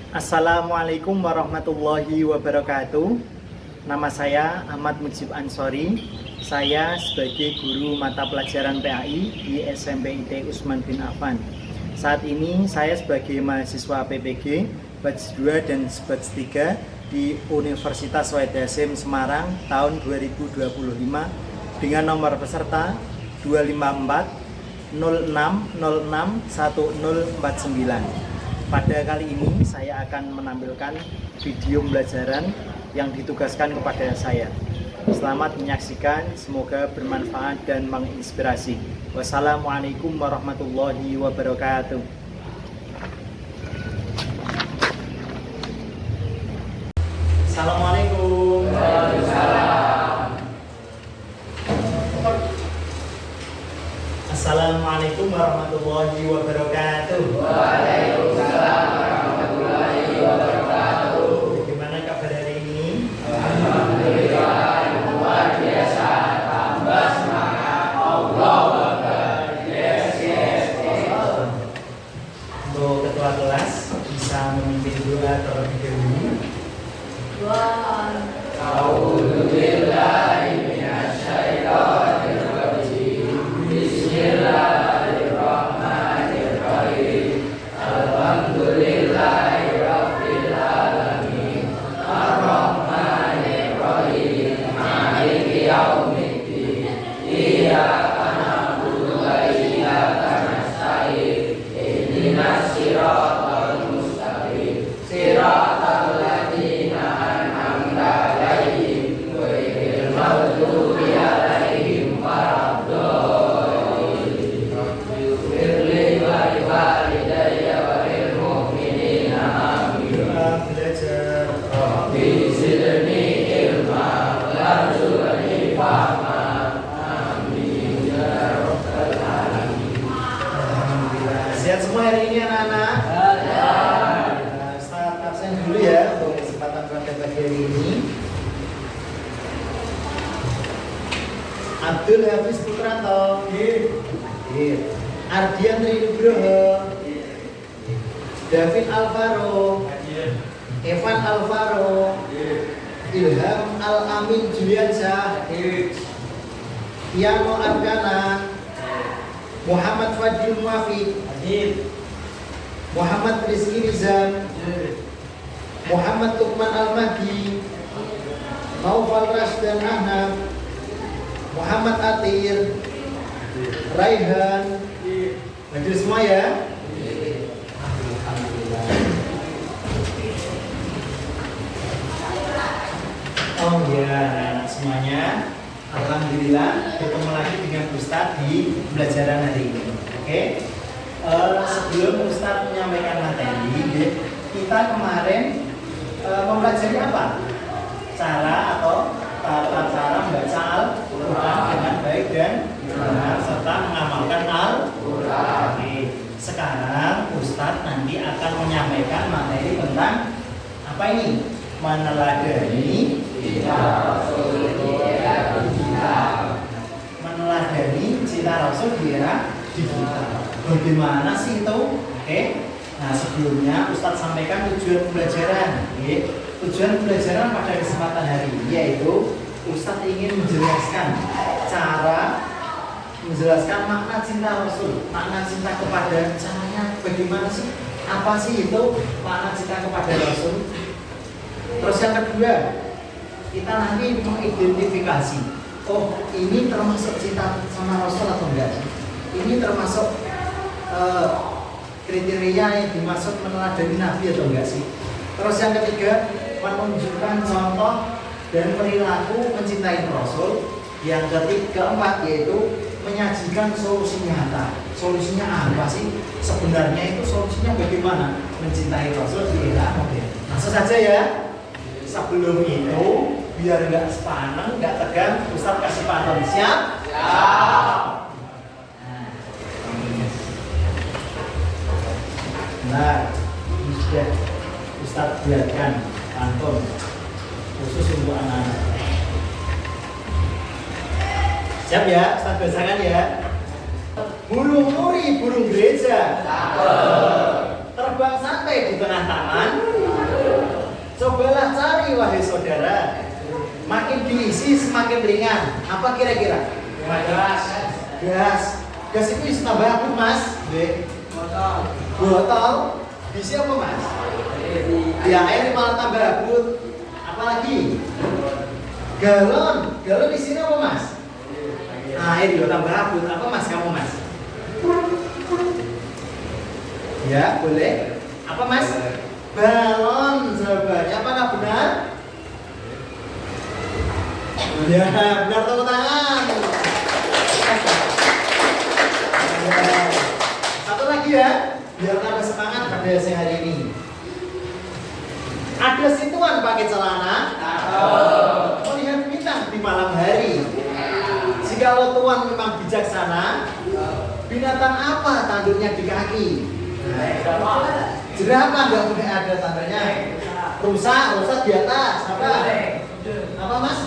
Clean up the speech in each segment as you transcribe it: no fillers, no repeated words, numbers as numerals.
Assalamualaikum warahmatullahi wabarakatuh. Nama saya Ahmad Mujib Ansori. Saya sebagai guru mata pelajaran PAI di SMP IT Utsman bin Affan. Saat ini saya sebagai mahasiswa PPG batch 2 dan batch 3 di Universitas Wahid Hasyim Semarang tahun 2025 dengan nomor peserta 254 06061049. Pada kali ini saya akan menampilkan video pembelajaran yang ditugaskan kepada saya. Selamat menyaksikan, semoga bermanfaat dan menginspirasi. Wassalamualaikum warahmatullahi wabarakatuh. Assalamualaikum. Assalamualaikum warahmatullahi wabarakatuh. Waalaikumsalam warahmatullahi wabarakatuh. Bagaimana kabar hari ini? Alhamdulillah, luar biasa. Tambah semangat. Allahu Akbar. Yes. Untuk ketua kelas bisa memimpin doa terlebih dahulu. A'udzubillahi minasyaitonir rajim. Bismillahirrahmanirrahim. Alhamdulillahi rabbil alamin. Ar-Rahmanir Rahim. Maliki yaumiddin. Iyyaka na'budu wa iyyaka nasta'in. Ihdinas siratal mustaqim. Siratal ladzina an'amta 'alaihim ghairil maghdubi 'alaihim waladdallin. Ighfirli wa liwalidayya wa lil mu'minina amin. Doa belajar. Rabbi zidni ilma warzuqni fahma. Amin ya rabbal alamin. Alhamdulillah. Sehat semua hari ini anak-anak? Ustaz absen dulu ya untuk kesempatan pada pagi hari ini. Abdul Hafiz Putranto. Ardian Trinugroho. David Alvaro. Evan Alvaro. Ilham Al-Amin Juliansyah. Piano Arkana. Muhammad Fadil Muafiq. Muhammad Rizky Rizam. Muhammad Tukman Al-Mahdi. Naufal Rasdan Ahnaf. Muhammad Atir. Raihan. Hadir semua ya. Alhamdulillah. Oh ya, anak semuanya. Alhamdulillah ketemu lagi dengan Ustadz di pembelajaran hari ini. Oke. Sebelum Ustadz menyampaikan materi, kita kemarin mempelajari apa? Cara atau tata cara membaca Al-Quran dengan baik dan benar serta mengamalkan Al-Quran. Sekarang Ustadz nanti akan menyampaikan materi tentang apa ini? Meneladani cita Rasul di era digital. Bagaimana sih itu? Oke. Nah, sebelumnya Ustadz sampaikan tujuan pembelajaran. Tujuan pembelajaran pada kesempatan hari ini yaitu Ustadz ingin menjelaskan makna cinta Rasul, makna cinta kepada caranya bagaimana sih? Apa sih itu makna cinta kepada Rasul? Terus yang kedua, kita nanti mengidentifikasi, oh ini termasuk cinta sama Rasul atau enggak? Ini termasuk kriteria yang dimaksud meneladani Nabi atau enggak sih? Terus yang ketiga, menunjukkan contoh dan perilaku mencintai Rasul. Yang keempat yaitu menyajikan solusi nyata. Solusinya apa sih? Sebenarnya itu solusinya bagaimana mencintai Rasul di era modern. Langsung saja ya. Sebelum itu, biar nggak sepaneng, nggak tegang, Ustadz kasih pantun. Siap? Siap. Nah, ini sudah Ustadz buatkan pantun khusus untuk anak-anak. Siap ya, Ustadz bacakan ya. Burung nuri, burung gereja, terbang santai di tengah taman, Cobalah cari wahai saudara. Makin diisi semakin ringan. Apa kira-kira? Gas. Gas. Gas itu bisa tambah apa mas? Botol. Diisi apa mas? Ya air malah tambah abut. Apalagi? Galon. Galon isinya apa mas? Air juga tambah abut. Apa mas kamu mas? Ya boleh. Apa mas? Balon. Jawabannya apakah benar? Ya benar, tepuk tangan. Satu lagi ya, biar tambah semangat pada siang hari ini. Ada situan pakai celana melihat bintang di malam hari. Jikalau Tuhan memang bijaksana, binatang apa tanduknya di kaki? Jerapah nggak boleh ada tanduknya. Rusa di atas. Apa mas?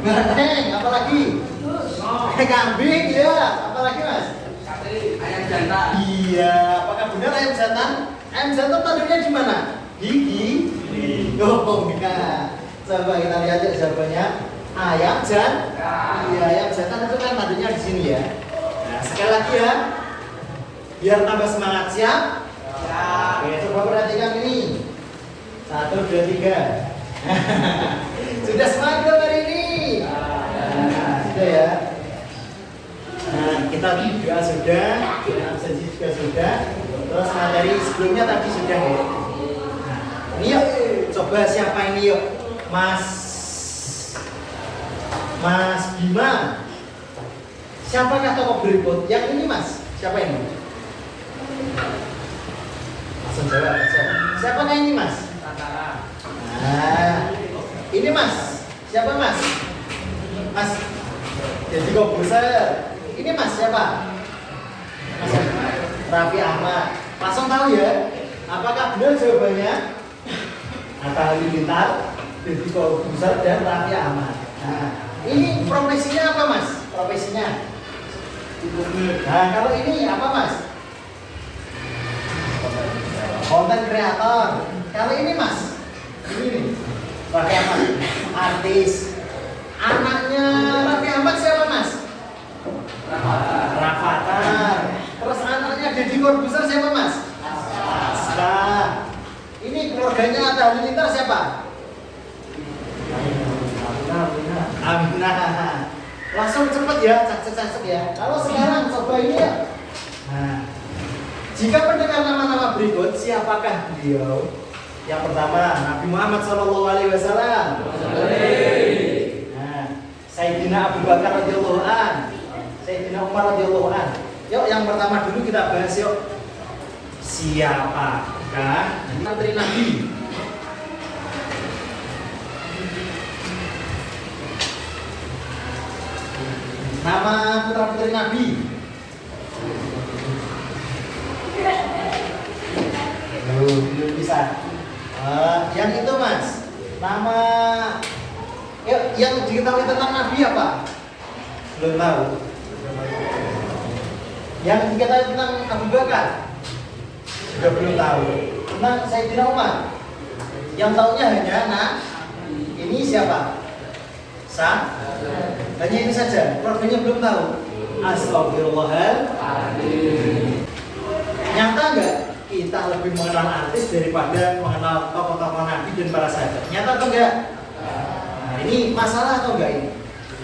Banteng. Apa lagi? Kambing ya. Apa lagi mas? Ayam jantan. Iya. Apakah benar ayam jantan? Ayam jantan tanduknya di mana? Gigi. Oh enggak. Coba kita lihat ya jawabannya. Ayam jantan. Iya, ayam jantan itu kan tanduknya di sini ya. Nah, sekali lagi ya. Biar tambah semangat, siap? Oke, coba perhatikan ini. 1, 2, 3. Sudah semangat belum hari ini? Sudah ya. Nah, kita juga sudah, absensi juga sudah. Terus materi sebelumnya tadi sudah ya. Nah, ini yuk, coba siapa ini yuk? Mas Bima. Siapakah tokoh berikut? Yang ini mas, siapa ini? Langsung jawab. Siapakah ini mas? Nah, ini mas. Siapa mas? Mas jadi komposer. Ini mas siapa? Mas Raffi Ahmad. Langsung tahu ya. Apakah benar jawabannya? Atta Halilintar, jadi komposer dan Raffi Ahmad. Nah, ini profesinya apa mas? Profesinya? Nah, kalau ini apa mas? Konten kreator. Kalau ini mas? Ini nih. Raffi Ahmad, artis. Anaknya Raffi Ahmad siapa mas? Rafathar. Terus anaknya Deddy Corbuzier siapa mas? Aska. Ini keluarganya Atta Halilintar siapa? Aminah. Langsung cepet ya, cacet ya. Kalau sekarang coba ini ya. Nah, jika mendengar nama-nama berikut, siapakah beliau? Yang pertama, Nabi Muhammad SAW. Nah, Sayyidina Abu Bakar radhiyallahu an, Sayyidina Umar radhiyallahu an. Yuk, yang pertama dulu kita bahas yuk. Siapakah putri Nabi? Nama putra putri Nabi. Belum bisa. Yang itu mas, nama yang diketahui tentang Nabi apa? Belum tahu. Yang diketahui tentang Abu Bakar juga belum tahu. Tentang Sayyidina Umar, yang tahunya hanya ini siapa? Hanya ini saja. Keluarganya belum tahu. Astagfirullahaladzim. Nyata enggak? Kita lebih mengenal artis daripada mengenal tokoh-tokoh Nabi dan para sahabat. Nyata atau enggak? Nah, ini masalah atau enggak ini?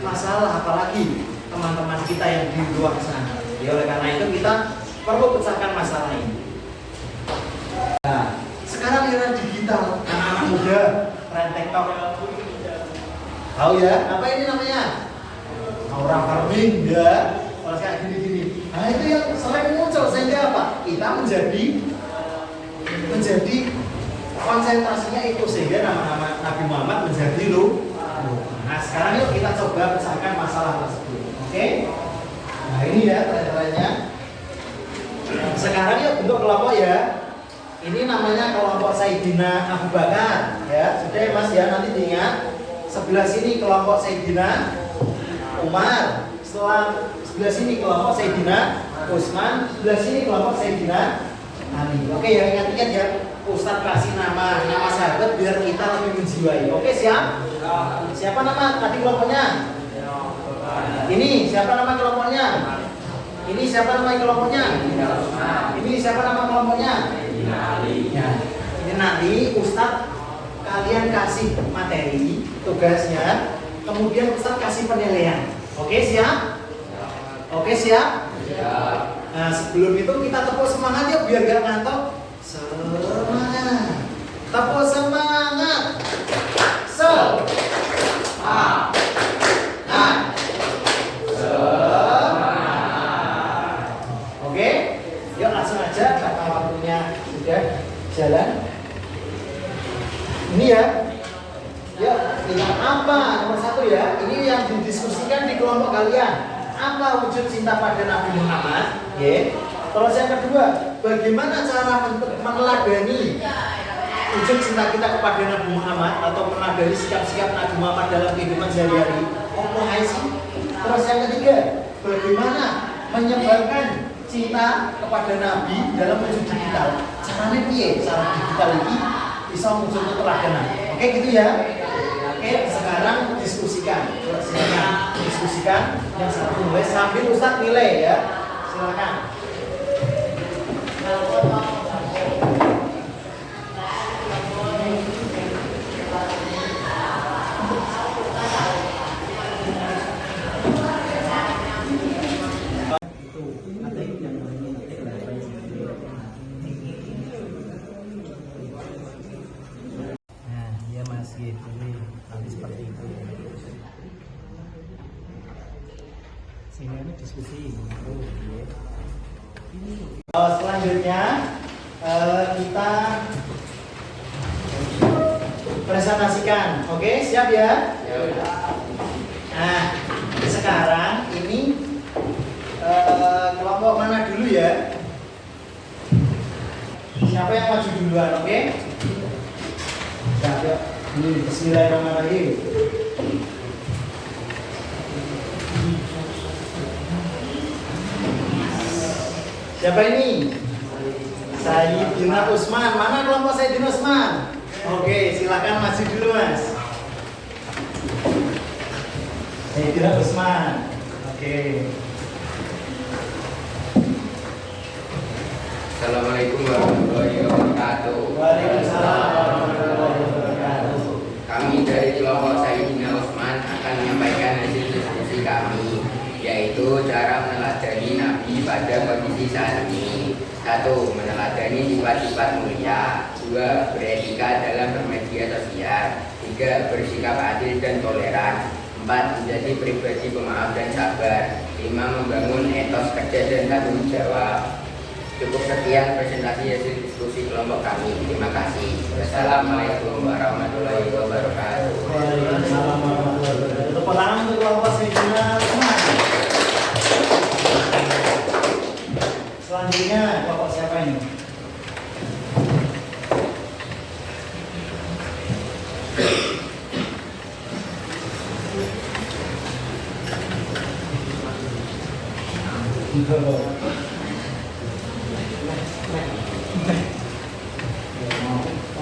Masalah, apalagi teman-teman kita yang di luar sana. Ya, oleh karena itu kita perlu pecahkan masalah ini. Nah, sekarang era digital, anak muda, tren TikTok. Tahu ya? Apa ini namanya? Aura farming ya. Kalau kayak gini-gini. Nah, itu yang sering muncul sehingga apa? Kita menjadi konsentrasinya itu sehingga nama-nama Nabi Muhammad menjadi lu. Nah, sekarang yuk kita coba pecahkan masalah tersebut. Oke? Nah, ini ya tren-trennya. Sekarang yuk bentuk kelompok ya. Ini namanya kelompok Sayyidina Abu Bakar ya. Sudah ya Mas ya, nanti diingat. Sebelah sini kelompok Sayyidina Umar. Sebelah sini kelompok Sayyidina Utsman. Sebelah sini kelompok Sayyidina Ali. Oke ya, ingat-ingat ya. Ustadz kasih nama sahabat biar kita lebih menjiwai. Oke, siap? Siapa nama tadi kelompoknya? Ini siapa nama kelompoknya? Ini siapa nama kelompoknya? Ini siapa nama kelompoknya? Ya. Ini nanti Ustadz kalian kasih materi tugasnya, kemudian Ustadz kasih penilaian. Oke, siap? Oke, siap? Nah, sebelum itu kita tepuk semangat ya biar gak ngantuk. Semangat. Tepuk semangat. Semangat. Oke, yuk langsung aja karena waktunya sudah jalan. Ini ya. Yuk, kita apa? Nomor 1 ya. Ini yang didiskusikan di kelompok kalian. Apa wujud cinta pada Nabi Muhammad? Ya. Terus yang kedua, bagaimana cara meneladani wujud cinta kita kepada Nabi Muhammad atau meneladani sikap-sikap Nabi Muhammad dalam kehidupan sehari-hari? Terus yang ketiga, bagaimana menyebarkan cinta kepada Nabi dalam wujud digital? Caranya piye? Cara digital ini bisa muncul keteladanan. Oke gitu ya. Oke, sekarang diskusikan. Silakan diskusikan yang satu mulai sambil Ustadz nilai ya. Silakan. Diskusi. Selanjutnya kita presentasikan. Oke, siap ya? Nah, sekarang ini kelompok mana dulu ya? Siapa yang maju duluan? Oke? Siap ya. Ini Bismillahirrahmanirrahim. Siapa ini? Sayyidina Usman. Mana kelompok Sayyidina Usman? Oke, silakan maju dulu Mas. Sayyidina Usman. Oke. Assalamualaikum warahmatullahi wabarakatuh. Waalaikumsalam warahmatullahi wabarakatuh. Kami dari kelompok Sayyidina Usman akan menyampaikan hasil diskusi kami, yaitu cara meneladani Nabi pada kondisi saat ini. 1. Meneladani sifat-sifat mulia. 2. Beretika dalam bermedia sosial. 3. Bersikap adil dan toleran. 4. Menjadi pribadi pemaaf dan sabar. 5. Membangun etos kerja dan tanggung jawab. Cukup sekian presentasi hasil diskusi kelompok kami. Terima kasih. Wassalamualaikum warahmatullahi wabarakatuh. Waalaikumsalam warahmatullahi wabarakatuh. Tepuk tangan untuk kelompok Sayyidina Usman. Selanjutnya kelompok siapa ini?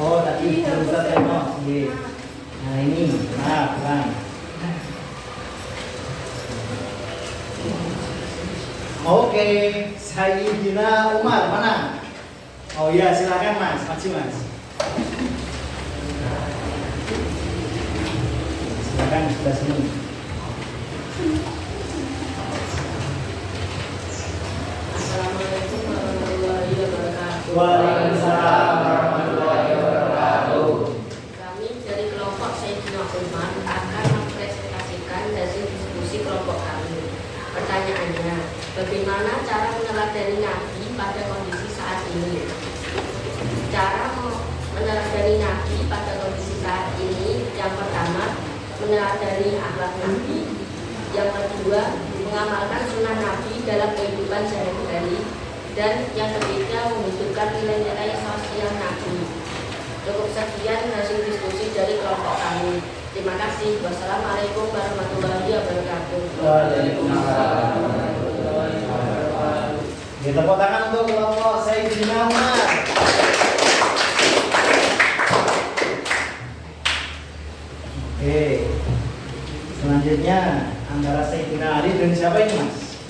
Oh tadi Ustaz Eno. Nah ini, pelan. Oke, Sayyidina Umar mana? Oh iya, silakan Mas, maju Mas. Silakan sebelah sini. Assalamualaikum warahmatullahi wabarakatuh. Waalaikumsalam warahmatullahi wabarakatuh. Kami dari kelompok Sayyidina Umar akan mempresentasikan hasil diskusi kelompok kami. Pertanyaannya, bagaimana cara meneladani Nabi pada kondisi saat ini? Cara meneladani Nabi pada kondisi saat ini, yang pertama, meneladani akhlak Nabi. Yang kedua, mengamalkan sunnah Nabi dalam kehidupan sehari-hari. Dan yang ketiga, menghidupkan nilai-nilai sosial Nabi. Cukup sekian hasil diskusi dari kelompok kami. Terima kasih. Wassalamualaikum warahmatullahi wabarakatuh. Waalaikumsalam warahmatullahi wabarakatuh. Ya, tepuk tangan untuk kelompok Sayyidina Umar. Oke. Selanjutnya antara Sayyidina Ali dan siapa ini, Mas?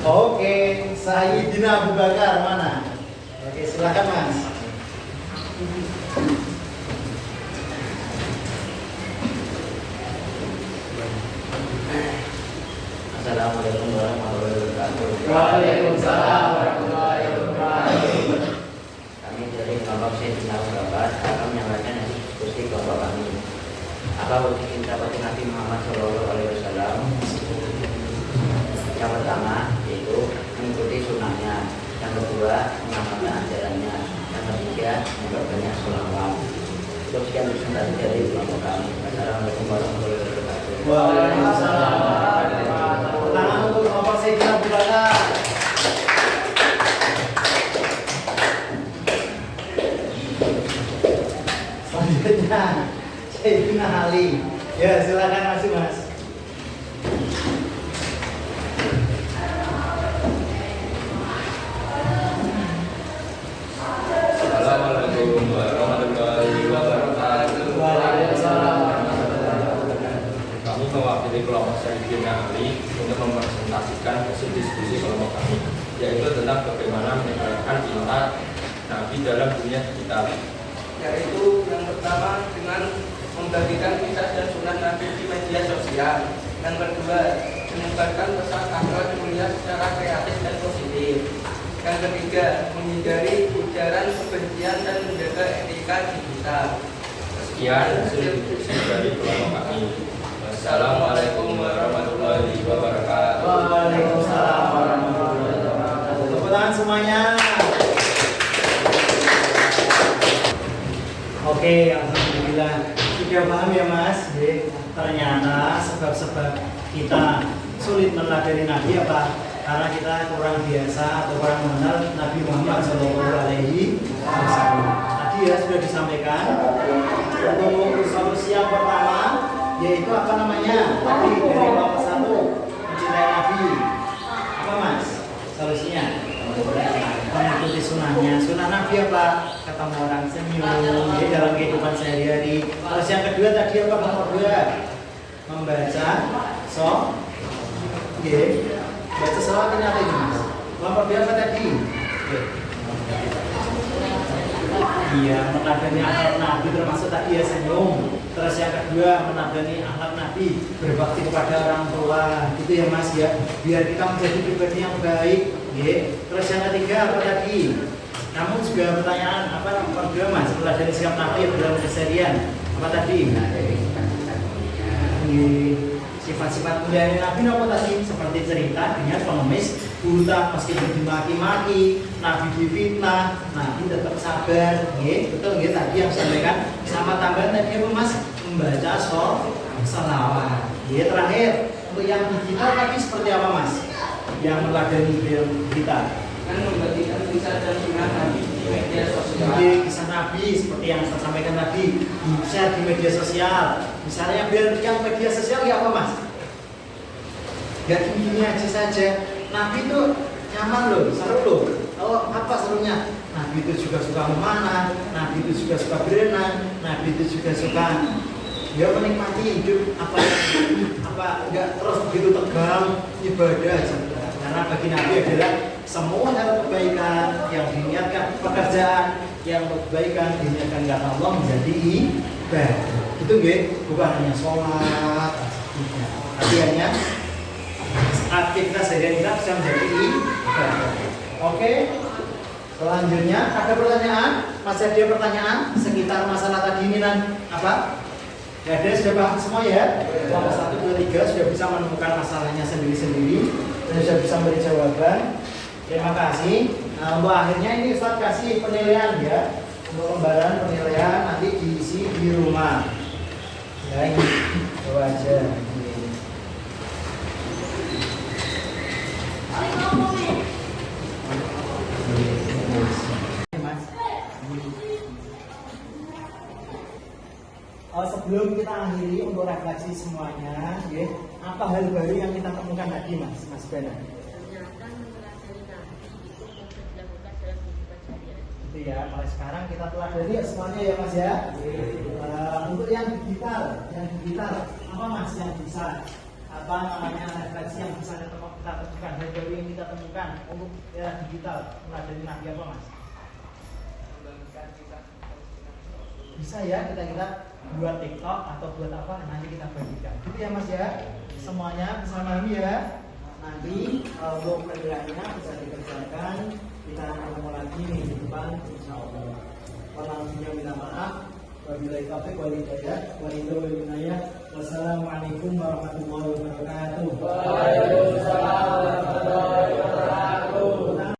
Oke, Sayyidina Abu Bakar mana? Oke, silakan Mas. Assalamualaikum warahmatullahi wabarakatuh. Waalaikumsalam warahmatullahi wabarakatuh. Kami dari kelompok Sayyidina Abu Bakar akan menyampaikan hasil diskusi kelompok kami. Apa wujud cinta pada Nabi Muhammad SAW? Yang pertama yaitu mengikuti sunnahnya. Yang kedua mengamalkan ajarannya. Yang ketiga memperbanyak sholawat. Cukup sekian presentasi dari kelompok kami. Wassalamualaikum warahmatullahi wabarakatuh. Waalaikumsalam. Tangan untuk kelompok Sayyidina Abu Bakar. Selanjutnya Sayyidina Ali. Ya, silakan masuk Mas. Assalamualaikum warahmatullahi wabarakatuh. Waalaikumsalam. Kami mewakili kelompok Sayyidina Ali untuk mempresentasikan hasil diskusi kelompok kami, yaitu tentang bagaimana menyebarkan cinta Nabi dalam dunia digital. Yaitu yang pertama dengan membagikan kisah dan sunnah Nabi di media sosial. Yang kedua, menyebarkan pesan akhlak mulia secara kreatif dan positif. Yang ketiga, menghindari ujaran kebencian dan menjaga etika digital. Sekian hasil diskusi dari kelompok kami. Wassalamualaikum warahmatullahi wabarakatuh. Waalaikumsalam warahmatullahi wabarakatuh. Tepuk tangan semuanya. Oke, alhamdulillah sudah paham ya Mas. Ternyata sebab-sebab kita sulit meneladani Nabi apa? Karena kita kurang biasa atau kurang mengenal Nabi Muhammad SAW. Tadi ya sudah disampaikan untuk solusi yang pertama yaitu apa namanya? Tadi dari kelompok 1 mencintai Nabi. Apa Mas? Solusinya? Mengikuti sunnahnya. Sunnah Nabi apa? Ketemu orang senyum ya, dalam kehidupan sehari-hari. Terus yang kedua tadi apa? Nomor 2 membaca baca salawat ini apa ini Mas? Nomor 2 apa tadi? Iya, meneladani akhlak Nabi termasuk tadi ya senyum. Terus yang kedua meneladani akhlak Nabi, berbakti kepada orang tua. Gitu ya Mas ya. Biar kita menjadi pribadi yang baik. Terus yang ketiga apa tadi? Namun juga pertanyaan apa nomor 2 Mas? Meneladani sikap Nabi dalam keseharian. Apa tadi? Sifat-sifat mulia Nabi apa tadi? Seperti cerita dengan pengemis buta meskipun dimaki-maki, Nabi difitnah, Nabi tetap sabar. Betul tadi yang disampaikan. Sama tambahan tadi apa Mas? Membaca sholawat. Terakhir untuk yang digital tadi seperti apa Mas? Yang meladani kita Dan membagikan kisah dan sunnah Nabi di media sosial. Kisah Nabi seperti yang saya sampaikan tadi di-share di media sosial. Misalnya biar yang media sosial ya apa Mas? Gak gini aja saja. Nabi itu nyaman loh, seru loh. Oh apa serunya? Nabi itu juga suka memanah, Nabi itu juga suka berenang, Nabi itu juga suka menikmati hidup apa enggak terus begitu tegang ibadah aja. Karena bagi Nabi adalah semua hal kebaikan yang diniatkan pekerjaan yang kebaikan diniatkan karena Allah menjadi ibadah. Itu bukan hanya sholat, tapi hanya aktivitas harian kita bisa menjadi ibadah. Oke. Selanjutnya ada pertanyaan? Masih ada pertanyaan sekitar masalah tadi ini dan apa? Ya, ada sudah paham semua ya? Kelompok 1, 2, 3 sudah bisa menemukan masalahnya sendiri-sendiri dan sudah bisa beri jawaban. Terima kasih. Nah, untuk akhirnya ini Ustaz kasih penilaian ya. Untuk lembaran penilaian nanti diisi di rumah. Ya, ini bawa aja. Sebelum kita akhiri untuk refleksi semuanya, apa hal baru yang kita temukan tadi Mas Bena? Gitu ya. Mulai sekarang kita pelajari ya semuanya ya Mas ya. Untuk yang digital apa Mas yang bisa apa namanya referensi yang bisa kita temukan dari yang kita temukan untuk yang digital pelajari nabi apa Mas? Bisa ya kita buat TikTok atau buat apa nanti kita bagikan. Gitu ya Mas ya. Semuanya bisa memahami ya. Nanti untuk pelajarannya bisa dikerjakan. Kita ketemu lagi minggu depan insyaallah. Walhamdulillah minta maaf. Wabillahi taufiq wal hidayah. Wassalamualaikum warahmatullahi wabarakatuh. Waalaikumsalam warahmatullahi wabarakatuh.